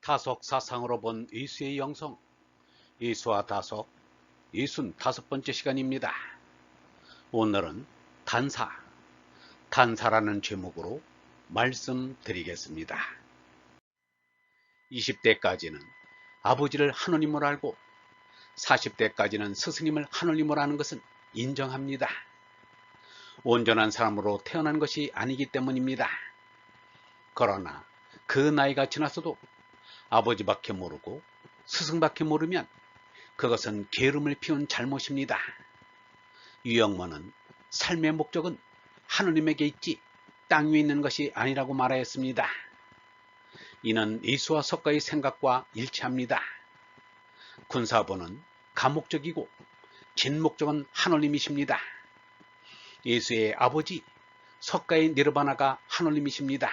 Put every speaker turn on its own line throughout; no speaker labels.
타석 사상으로 본 예수의 영성, 예수와 타석 65번째 시간입니다. 오늘은 단사라는 제목으로 말씀드리겠습니다. 20대까지는 아버지를 하느님으로 알고 40대까지는 스승님을 하느님으로 아는 것은 인정합니다. 온전한 사람으로 태어난 것이 아니기 때문입니다. 그러나 그 나이가 지나서도 아버지밖에 모르고 스승밖에 모르면 그것은 게으름을 피운 잘못입니다. 유영모는 삶의 목적은 하느님에게 있지 땅 위에 있는 것이 아니라고 말하였습니다. 이는 예수와 석가의 생각과 일치합니다. 군사부는 가목적이고 진목적은 하느님이십니다. 예수의 아버지 석가의 니르바나가 하느님이십니다.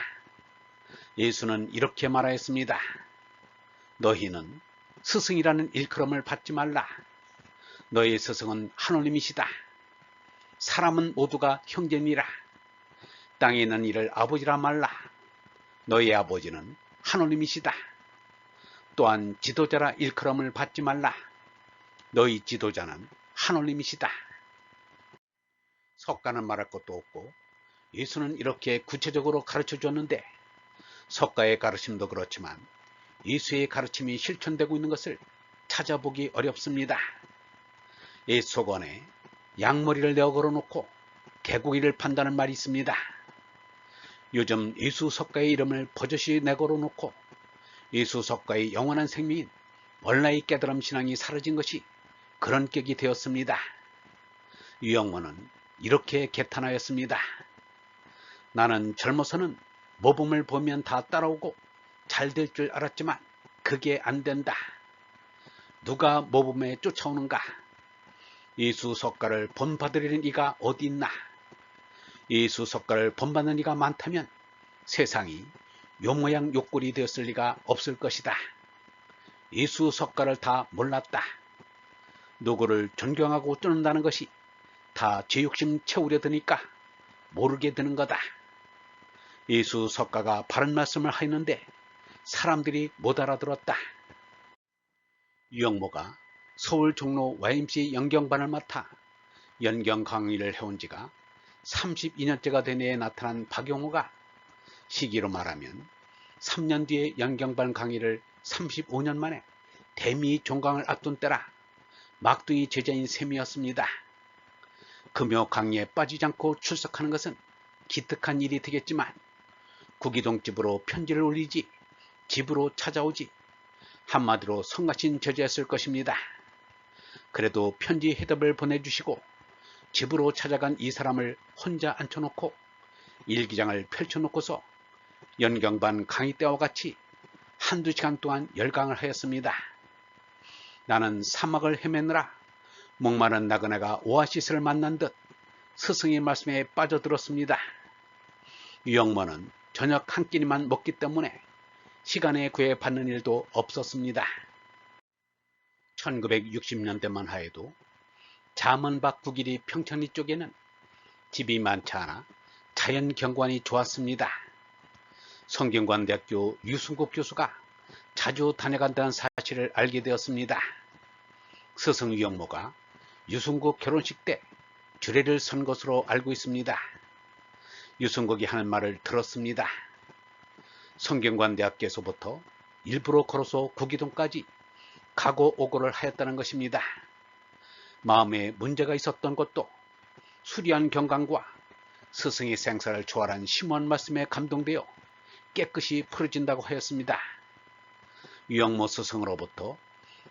예수는 이렇게 말하였습니다. 너희는 스승이라는 일컬음을 받지 말라. 너희 스승은 하느님이시다. 사람은 모두가 형제니라. 땅에 있는 이를 아버지라 말라. 너희 아버지는 하느님이시다. 또한 지도자라 일컬음을 받지 말라. 너희 지도자는 하느님이시다. 석가는 말할 것도 없고 예수는 이렇게 구체적으로 가르쳐 줬는데 석가의 가르침도 그렇지만 예수의 가르침이 실천되고 있는 것을 찾아보기 어렵습니다. 옛 속언에 양머리를 내어 걸어놓고 개고기를 판다는 말이 있습니다. 요즘 예수 석가의 이름을 버젓이 내걸어놓고 예수 석가의 영원한 생명인 원라의 깨달음 신앙이 사라진 것이 그런 격이 되었습니다. 유영모는 이렇게 개탄하였습니다. 나는 젊어서는 모범을 보면 다 따라오고 잘 될 줄 알았지만 그게 안 된다. 누가 모범에 쫓아오는가? 예수 석가를 본받으려는 이가 어디 있나? 예수 석가를 본받는 이가 많다면 세상이 요 모양 요 꼴이 되었을 리가 없을 것이다. 예수 석가를 다 몰랐다. 누구를 존경하고 쫓는다는 것이 다 죄욕심 채우려 드니까 모르게 되는 거다. 예수 석가가 바른 말씀을 하였는데 사람들이 못 알아들었다. 유영모가 서울 종로 YMCA 연경반을 맡아 연경 강의를 해온 지가 32년째가 된 해에 나타난 박용호가 시기로 말하면 3년 뒤에 연경반 강의를 35년 만에 대미 종강을 앞둔 때라 막둥이 제자인 셈이었습니다. 금요 강의에 빠지지 않고 출석하는 것은 기특한 일이 되겠지만 구기동 집으로 편지를 올리지 집으로 찾아오지 한마디로 성가신 저자였을 것입니다. 그래도 편지 해답을 보내주시고 집으로 찾아간 이 사람을 혼자 앉혀놓고 일기장을 펼쳐놓고서 연경반 강의 때와 같이 한두 시간 동안 열강을 하였습니다. 나는 사막을 헤매느라 목마른 나그네가 오아시스를 만난 듯 스승의 말씀에 빠져들었습니다. 유영모는 저녁 한 끼니만 먹기 때문에 시간에 구애받는 일도 없었습니다. 1960년대만 하여도 잠원박 구길이 평천리 쪽에는 집이 많지 않아 자연경관이 좋았습니다. 성균관대학교 유승국 교수가 자주 다녀간다는 사실을 알게 되었습니다. 스승 유영모가 유승국 결혼식 때 주례를 선 것으로 알고 있습니다. 유승국이 하는 말을 들었습니다. 성균관대학교에서부터 일부러 걸어서 구기동까지 가고 오고를 하였다는 것입니다. 마음에 문제가 있었던 것도 수리한 경강과 스승의 생사를 초월한 심오한 말씀에 감동되어 깨끗이 풀어진다고 하였습니다. 유영모 스승으로부터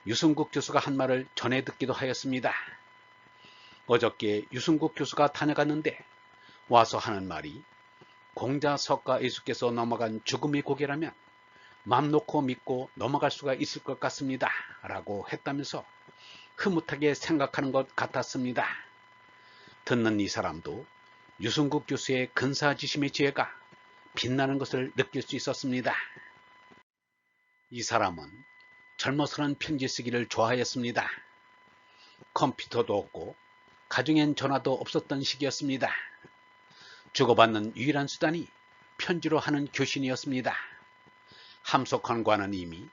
유승국 교수가 한 말을 전해 듣기도 하였습니다. 어저께 유승국 교수가 다녀갔는데 와서 하는 말이 공자 석가 예수께서 넘어간 죽음의 고개라면 맘 놓고 믿고 넘어갈 수가 있을 것 같습니다. 라고 했다면서 흐뭇하게 생각하는 것 같았습니다. 듣는 이 사람도 유승국 교수의 근사지심의 지혜가 빛나는 것을 느낄 수 있었습니다. 이 사람은 젊어서는 편지 쓰기를 좋아하였습니다. 컴퓨터도 없고 가정엔 전화도 없었던 시기였습니다. 주고받는 유일한 수단이 편지로 하는 교신이었습니다. 함석헌과는 이미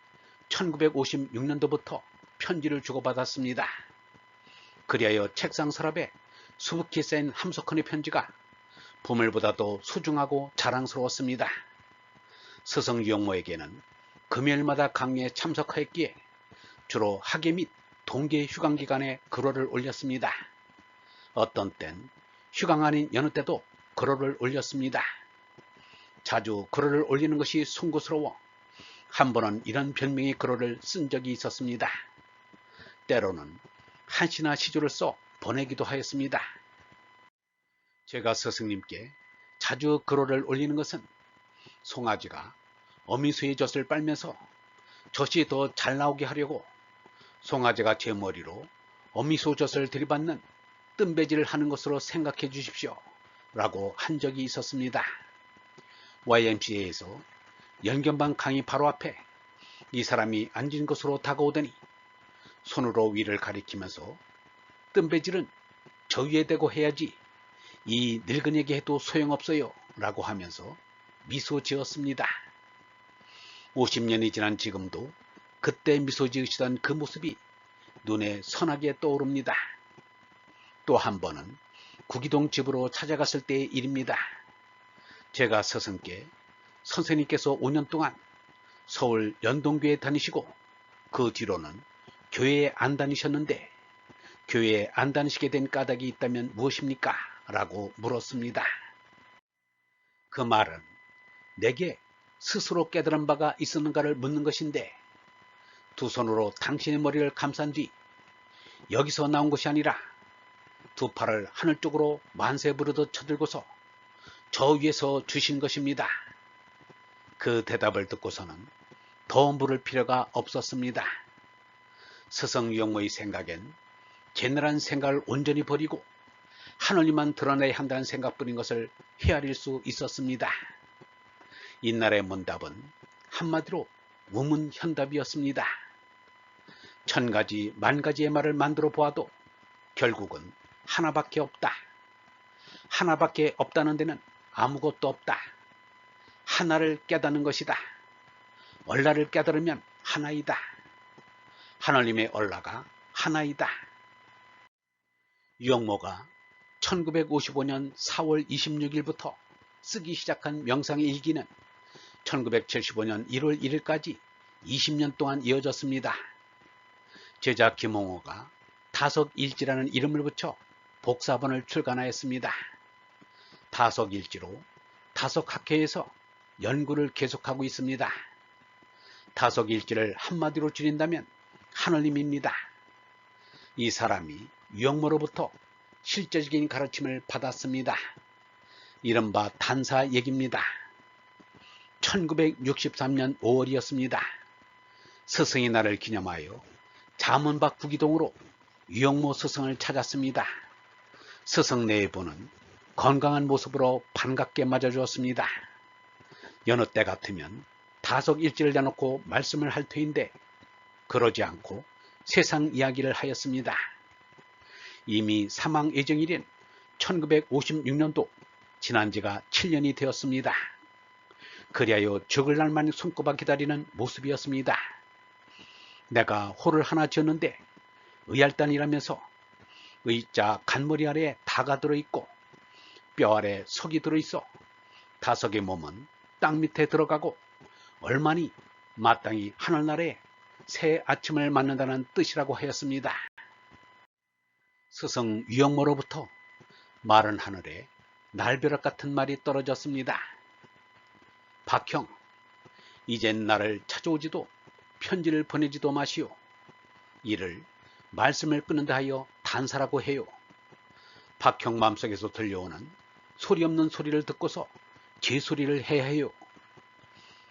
1956년도부터 편지를 주고받았습니다. 그리하여 책상 서랍에 수북히 쌓인 함석헌의 편지가 보물보다도 소중하고 자랑스러웠습니다. 스승 유영모에게는 금요일마다 강의에 참석하였기에 주로 학예 및 동계 휴강 기간에 글호를 올렸습니다. 어떤 땐 휴강 아닌 여느 때도 글호를 올렸습니다. 자주 글호를 올리는 것이 송구스러워 한 번은 이런 별명의 글호를 쓴 적이 있었습니다. 때로는 한시나 시조를 써 보내기도 하였습니다. 제가 스승님께 자주 글호를 올리는 것은 송아지가 어미소의 젖을 빨면서 젖이 더 잘 나오게 하려고 송아지가 제 머리로 어미소 젖을 들이받는 뜸배질을 하는 것으로 생각해 주십시오 라고 한 적이 있었습니다. YMCA에서 연변방 강의 바로 앞에 이 사람이 앉은 것으로 다가오더니 손으로 위를 가리키면서 뜸배질은 저 위에 대고 해야지 이 늙은이에게 해도 소용없어요 라고 하면서 미소 지었습니다. 50년이 지난 지금도 그때 미소 지으시던 그 모습이 눈에 선하게 떠오릅니다. 또 한 번은 구기동 집으로 찾아갔을 때의 일입니다. 제가 스승께 선생님께서 5년 동안 서울 연동교에 다니시고 그 뒤로는 교회에 안 다니셨는데 교회에 안 다니시게 된 까닭이 있다면 무엇입니까? 라고 물었습니다. 그 말은 내게 스스로 깨달은 바가 있었는가를 묻는 것인데 두 손으로 당신의 머리를 감싼 뒤 여기서 나온 것이 아니라 두 팔을 하늘 쪽으로 만세 부르듯 쳐들고서 저 위에서 주신 것입니다. 그 대답을 듣고서는 더 물을 필요가 없었습니다. 스승 유영모의 생각엔 gener한 생각을 온전히 버리고 하늘님만 드러내야 한다는 생각뿐인 것을 헤아릴 수 있었습니다. 이날의 문답은 한마디로 우문현답이었습니다. 천가지 만가지의 말을 만들어 보아도 결국은 하나밖에 없다. 하나밖에 없다는 데는 아무것도 없다. 하나를 깨닫는 것이다. 얼라를 깨달으면 하나이다. 하나님의 얼라가 하나이다. 유영모가 1955년 4월 26일부터 쓰기 시작한 명상의 일기는 1975년 1월 1일까지 20년 동안 이어졌습니다. 제자 김홍호가 다석일지라는 이름을 붙여 복사본을 출간하였습니다. 다석일지로 다석학회에서 연구를 계속하고 있습니다. 다석일지를 한마디로 줄인다면 하늘님입니다. 이 사람이 유영모로부터 실제적인 가르침을 받았습니다. 이른바 단사 얘기입니다. 1963년 5월이었습니다. 스승의 날을 기념하여 자문박 구기동으로 유영모 스승을 찾았습니다. 스승 내부는 건강한 모습으로 반갑게 맞아주었습니다. 여느 때 같으면 다석일지를 내놓고 말씀을 할 터인데 그러지 않고 세상 이야기를 하였습니다. 이미 사망 예정일인 1956년도 지난 지가 7년이 되었습니다. 그리하여 죽을 날만 손꼽아 기다리는 모습이었습니다. 내가 호를 하나 지었는데 의알단이라면서 의자 간머리 아래에 다가 들어있고 뼈 아래 석이 들어있어 다석의 몸은 땅 밑에 들어가고 얼마니 마땅히 하늘나라에 새 아침을 맞는다는 뜻이라고 하였습니다. 스승 유영모로부터 마른 하늘에 날벼락 같은 말이 떨어졌습니다. 박형, 이젠 나를 찾아오지도 편지를 보내지도 마시오. 이를 말씀을 끊는다 하여 단사라고 해요. 박형 마음속에서 들려오는 소리 없는 소리를 듣고서 제 소리를 해야 해요.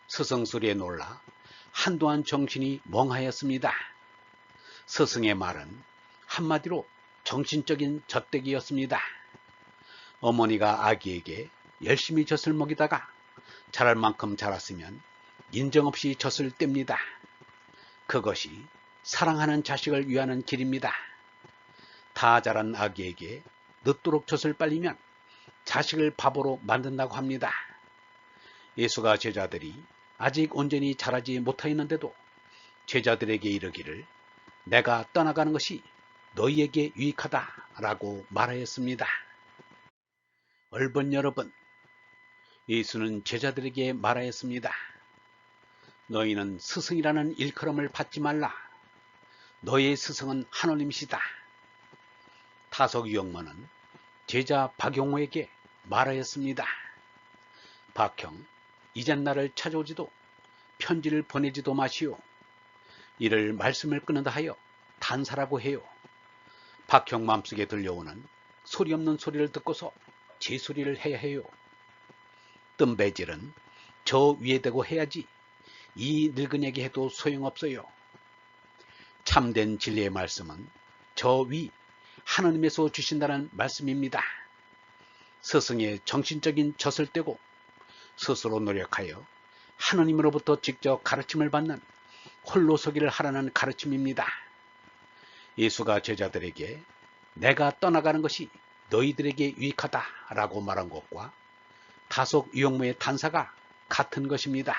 스승 소리에 놀라 한동안 정신이 멍하였습니다. 스승의 말은 한마디로 정신적인 젖대기였습니다. 어머니가 아기에게 열심히 젖을 먹이다가 자랄 만큼 자랐으면 인정없이 젖을 뗍니다. 그것이 사랑하는 자식을 위하는 길입니다. 다 자란 아기에게 늦도록 젖을 빨리면 자식을 바보로 만든다고 합니다. 예수가 제자들이 아직 온전히 자라지 못하였는데도 제자들에게 이르기를 내가 떠나가는 것이 너희에게 유익하다 라고 말하였습니다. 얼번 여러분, 예수는 제자들에게 말하였습니다. 너희는 스승이라는 일컬음을 받지 말라. 너의 스승은 하느님이시다. 타석유형만은 제자 박용호에게 말하였습니다. 박형, 이젠 나를 찾아오지도 편지를 보내지도 마시오. 이를 말씀을 끊는다 하여 단사라고 해요. 박형 맘속에 들려오는 소리 없는 소리를 듣고서 제 소리를 해야 해요. 뜸배질은 저 위에 대고 해야지 이 늙은이에게 해도 소용없어요. 참된 진리의 말씀은 저 위 하느님에서 주신다는 말씀입니다. 스승의 정신적인 젖을 떼고 스스로 노력하여 하느님으로부터 직접 가르침을 받는 홀로서기를 하라는 가르침입니다. 예수가 제자들에게 내가 떠나가는 것이 너희들에게 유익하다 라고 말한 것과 다속 유형무의 단사가 같은 것입니다.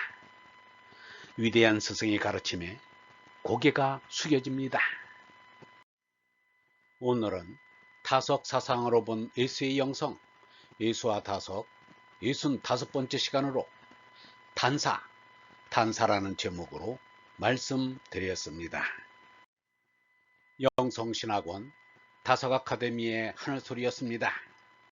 위대한 스승의 가르침에 고개가 숙여집니다. 오늘은 다석 사상으로 본 예수의 영성, 예수와 다석 65번째 시간으로 단사라는 제목으로 말씀드렸습니다. 영성신학원 다석 아카데미의 하늘소리였습니다.